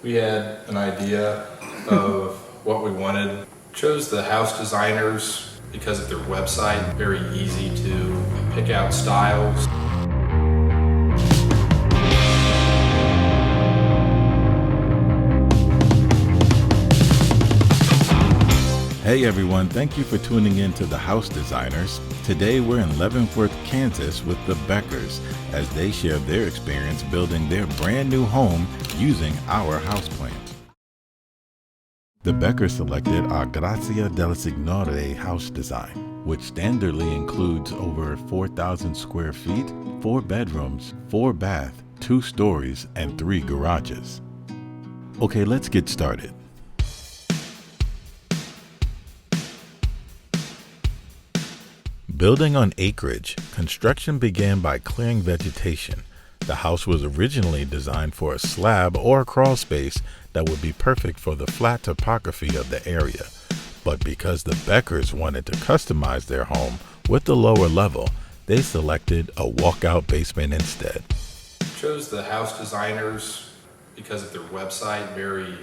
We had an idea of what we wanted. Chose the house designers because of their website, very easy to pick out styles. Hey everyone, thank you for tuning in to the House Designers. Today we're in Leavenworth, Kansas with the Beckers as they share their experience building their brand new home using our house plans. The Beckers selected our Grazia del Signore house design, which standardly includes over 4,000 square feet, 4 bedrooms, 4 baths, 2 stories, and 3 garages. Okay, let's get started. Building on acreage, construction began by clearing vegetation. The house was originally designed for a slab or a crawl space that would be perfect for the flat topography of the area. But because the Beckers wanted to customize their home with the lower level, they selected a walkout basement instead. Chose the house designers because of their website, very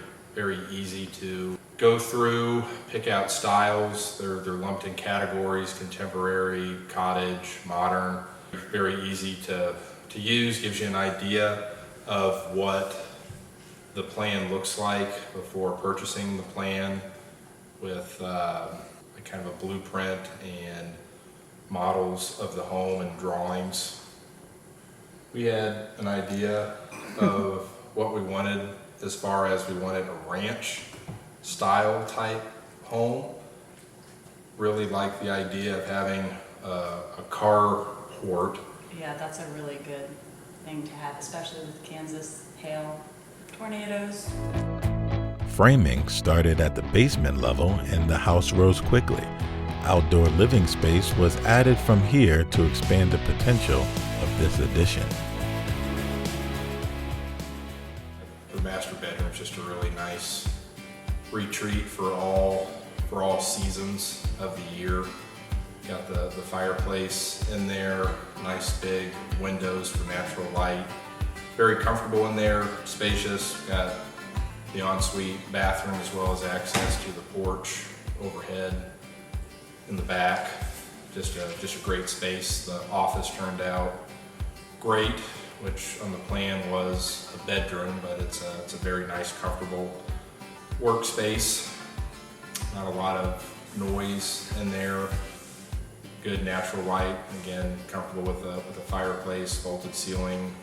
easy to go through, pick out styles. They're lumped in categories: contemporary, cottage, modern. Very easy to use, gives you an idea of what the plan looks like before purchasing the plan, with kind of a blueprint and models of the home and drawings. We had an idea of what we wanted as far as we wanted a ranch style type home. Really like the idea of having a carport. Yeah, that's a really good thing to have, especially with Kansas hail, tornadoes. Framing started at the basement level and the house rose quickly. Outdoor living space was added from here to expand the potential of this addition. The master bedroom is just a really nice retreat for all seasons of the year. Got the fireplace in there, nice big windows for natural light. Very comfortable in there, spacious. Got the ensuite bathroom as well as access to the porch overhead in the back. Just a great space. The office turned out great, which on the plan was a bedroom, but it's a very nice, comfortable workspace. Not a lot of noise in there. Good natural light. Again, comfortable with the fireplace, vaulted ceiling.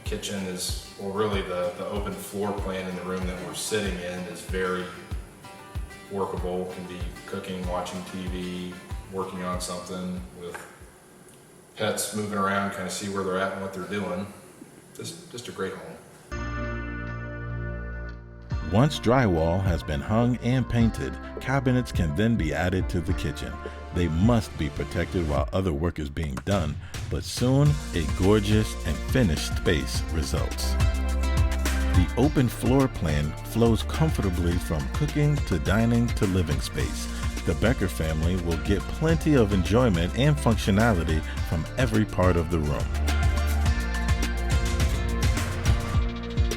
Kitchen is, well, really the open floor plan in the room that we're sitting in is very workable. Can be cooking, watching TV, working on something, with pets moving around, kind of see where they're at and what they're doing. Just a great home. Once drywall has been hung and painted, cabinets can then be added to the kitchen. They must be protected while other work is being done, but soon a gorgeous and finished space results. The open floor plan flows comfortably from cooking to dining to living space. The Becker family will get plenty of enjoyment and functionality from every part of the room.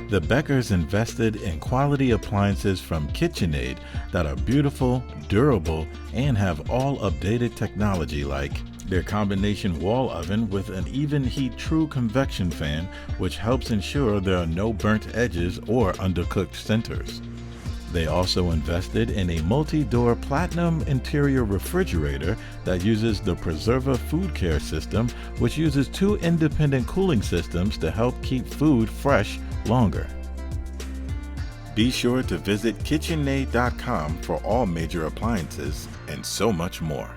The Beckers invested in quality appliances from KitchenAid that are beautiful, durable, and have all updated technology, like their combination wall oven with an even heat true convection fan, which helps ensure there are no burnt edges or undercooked centers. They also invested in a multi-door platinum interior refrigerator that uses the Preserva food care system, which uses 2 independent cooling systems to help keep food fresh longer. Be sure to visit KitchenAid.com for all major appliances and so much more.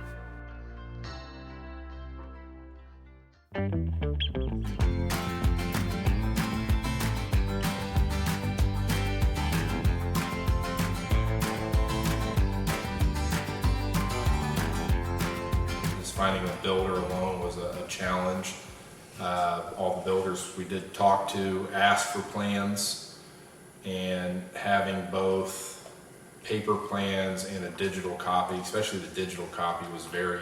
Finding a builder alone was a challenge. All the builders we did talk to asked for plans, and having both paper plans and a digital copy, especially the digital copy, was very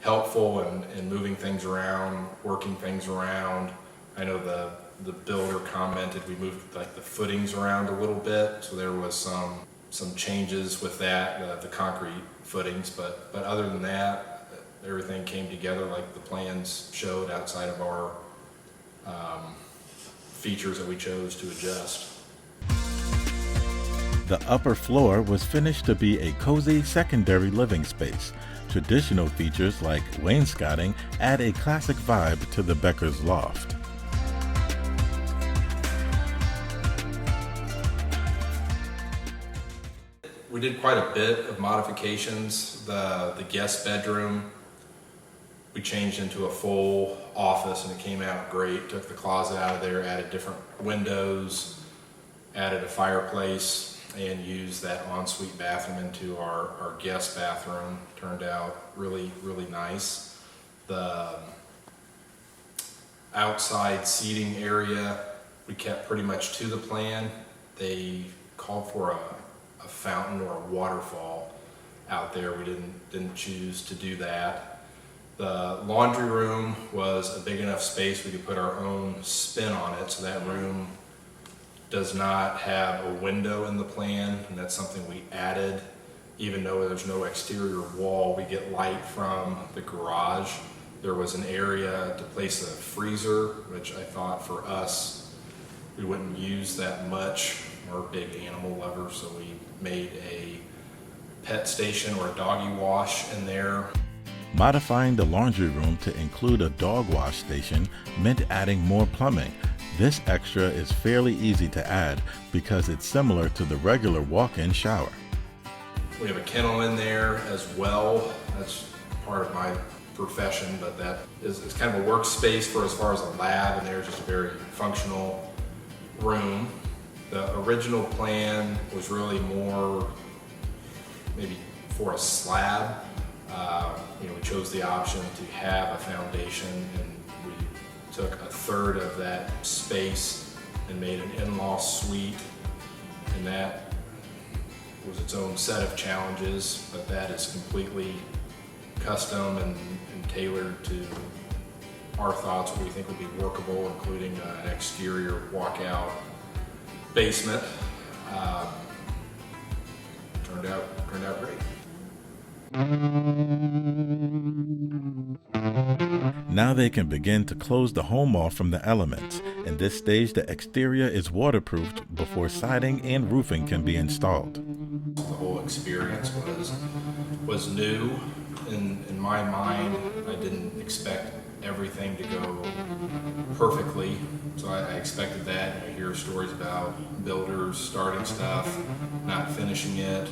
helpful in moving things around, working things around. I know the the builder commented we moved like the footings around a little bit, so there was some changes with that, the concrete footings, but other than that, everything came together like the plans showed outside of our features that we chose to adjust. The upper floor was finished to be a cozy secondary living space. Traditional features like wainscoting add a classic vibe to the Becker's loft. We did quite a bit of modifications. The guest bedroom, we changed into a full office and it came out great. Took the closet out of there, added different windows, added a fireplace, and used that ensuite bathroom into our guest bathroom. Turned out really, really nice. The outside seating area, we kept pretty much to the plan. They called for a fountain or a waterfall out there. We didn't choose to do that. The laundry room was a big enough space we could put our own spin on it, so that room does not have a window in the plan, and that's something we added. Even though there's no exterior wall, we get light from the garage. There was an area to place a freezer, which I thought for us, we wouldn't use that much. We're big animal lovers, so we made a pet station or a doggy wash in there. Modifying the laundry room to include a dog wash station meant adding more plumbing. This extra is fairly easy to add because it's similar to the regular walk-in shower. We have a kennel in there as well. That's part of my profession, but that is kind of a workspace for as far as a lab, and there's just a very functional room. The original plan was really more maybe for a slab. We chose the option to have a foundation, and we took a third of that space and made an in-law suite, and that was its own set of challenges, but that is completely custom and tailored to our thoughts, what we think would be workable, including an exterior walkout basement. Turned out great. Now they can begin to close the home off from the elements. In this stage, the exterior is waterproofed before siding and roofing can be installed. The whole experience was new. In my mind, I didn't expect everything to go perfectly, so I expected that. I hear stories about builders starting stuff, not finishing it,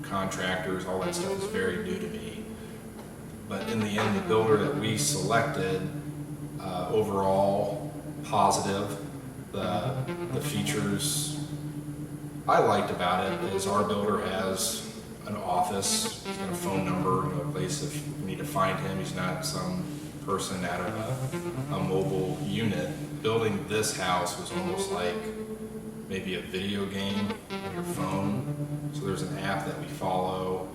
contractors, all that stuff is very new to me. But in the end, the builder that we selected, overall positive. The features I liked about it is our builder has an office, he's got a phone number, a place if you need to find him. He's not some person out of a mobile unit. Building this house was almost like maybe a video game on your phone. So there's an app that we follow.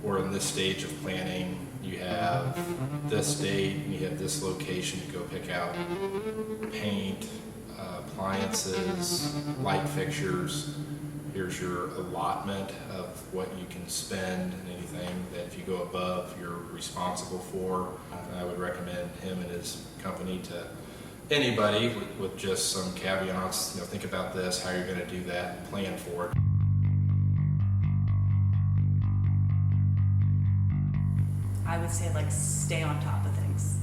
We're in this stage of planning. You have this date and you have this location to go pick out paint, appliances, light fixtures. Here's your allotment of what you can spend and anything that if you go above, you're responsible for. I would recommend him and his company to anybody with just some caveats. Think about this, how you're going to do that, and plan for it. I would say stay on top of things.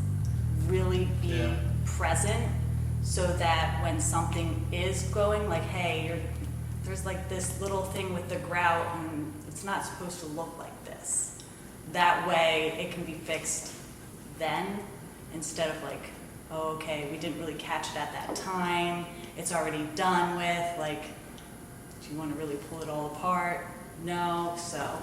Really be present so that when something is going, hey, there's this little thing with the grout and it's not supposed to look like this. That way it can be fixed then instead of oh, okay, we didn't really catch it at that time. It's already done with. Do you want to really pull it all apart? No, so.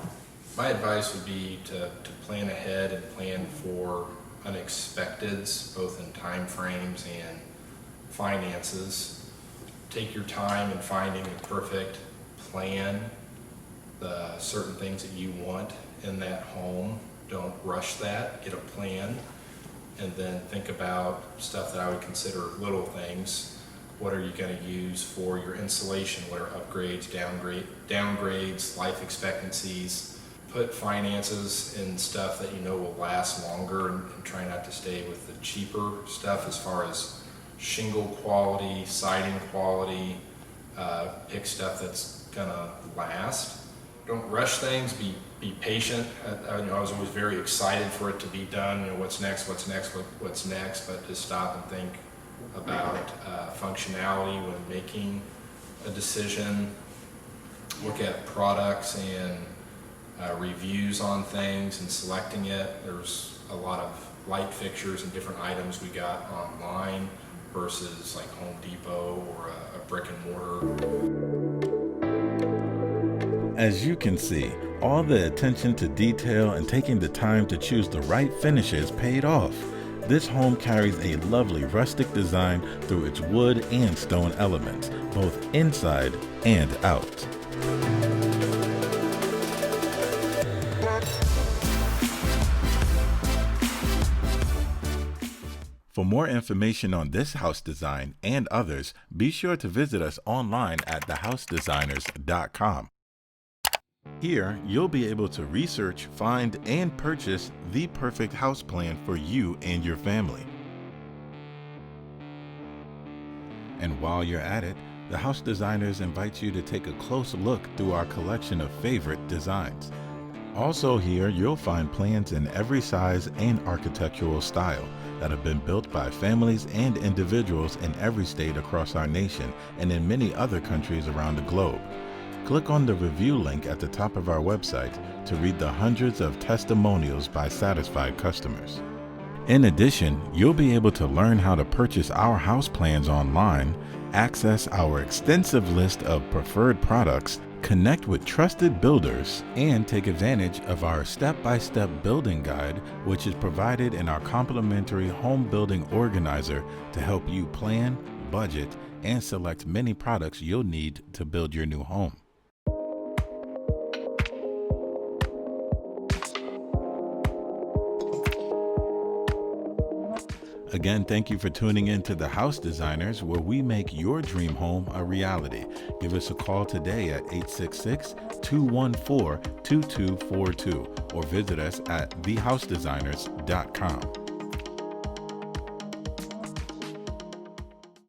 My advice would be to plan ahead and plan for unexpecteds, both in time frames and finances. Take your time in finding the perfect plan, the certain things that you want in that home. Don't rush that, get a plan, and then think about stuff that I would consider little things, What are you going to use for your insulation? What are upgrades, downgrades, life expectancies? Put finances in stuff that you know will last longer, and try not to stay with the cheaper stuff as far as shingle quality, siding quality. Pick stuff that's gonna last. Don't rush things. Be patient. I was always very excited for it to be done. What's next? What's next? But just stop and think about functionality when making a decision. Look at products and reviews on things and selecting it. There's a lot of light fixtures and different items we got online versus like Home Depot or a brick and mortar. As you can see, all the attention to detail and taking the time to choose the right finishes paid off. This home carries a lovely rustic design through its wood and stone elements, both inside and out. For more information on this house design and others, be sure to visit us online at thehousedesigners.com. Here, you'll be able to research, find, and purchase the perfect house plan for you and your family. And while you're at it, the House Designers invites you to take a close look through our collection of favorite designs. Also here, you'll find plans in every size and architectural style that have been built by families and individuals in every state across our nation and in many other countries around the globe. Click on the review link at the top of our website to read the hundreds of testimonials by satisfied customers. In addition, you'll be able to learn how to purchase our house plans online, access our extensive list of preferred products, connect with trusted builders, and take advantage of our step-by-step building guide, which is provided in our complimentary home building organizer to help you plan, budget, and select many products you'll need to build your new home. Again, thank you for tuning in to The House Designers, where we make your dream home a reality. Give us a call today at 866-214-2242 or visit us at thehousedesigners.com.